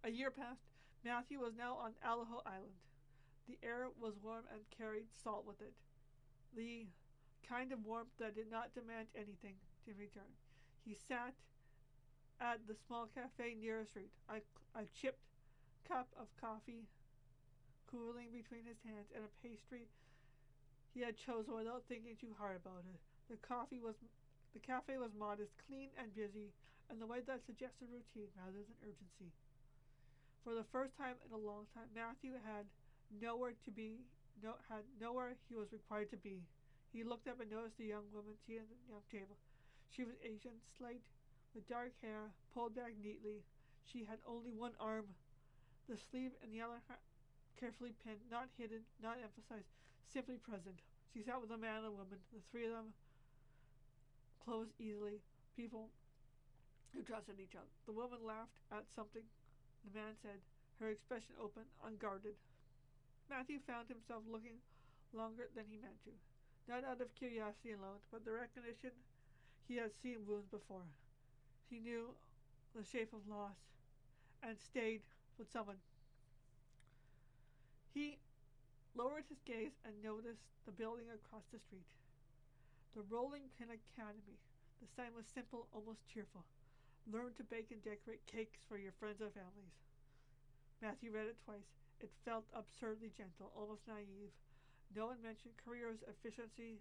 A year passed. Matthew was now on Allaho Island. The air was warm and carried salt with it. The kind of warmth that did not demand anything in return. He sat at the small cafe near a street, a chipped cup of coffee cooling between his hands and a pastry he had chosen without thinking too hard about it. The cafe was modest, clean and busy, in the way that suggested routine rather than urgency. For the first time in a long time, Matthew nowhere to be had nowhere he was required to be. He looked up and noticed a young woman seated at the young table. She was Asian, slight, with dark hair pulled back neatly. She had only one arm, the sleeve and the other carefully pinned, not hidden, not emphasized, simply present. She sat with a man and a woman, the three of them closed easily, people who trusted each other. The woman laughed at something the man said, her expression open, unguarded. Matthew found himself looking longer than he meant to, not out of curiosity alone, but the recognition he had seen wounds before. He knew the shape of loss and stayed with someone. He lowered his gaze and noticed the building across the street. The Rolling Pin Academy. The sign was simple, almost cheerful. Learn to bake and decorate cakes for your friends and families. Matthew read it twice. It felt absurdly gentle, almost naive. No one mentioned careers, efficiency,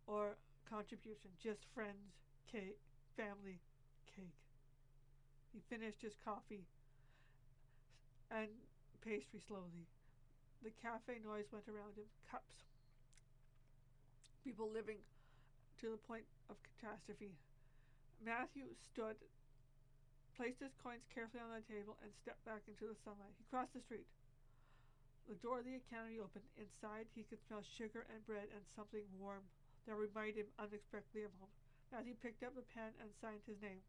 or contribution. Just friends, cake, family, cake. He finished his coffee and pastry slowly. The cafe noise went around him. Cups. People living to the point of catastrophe. Matthew stood, placed his coins carefully on the table, and stepped back into the sunlight. He crossed the street. The door of the academy opened. Inside, he could smell sugar and bread and something warm that reminded him unexpectedly of home. Matthew picked up the pen and signed his name.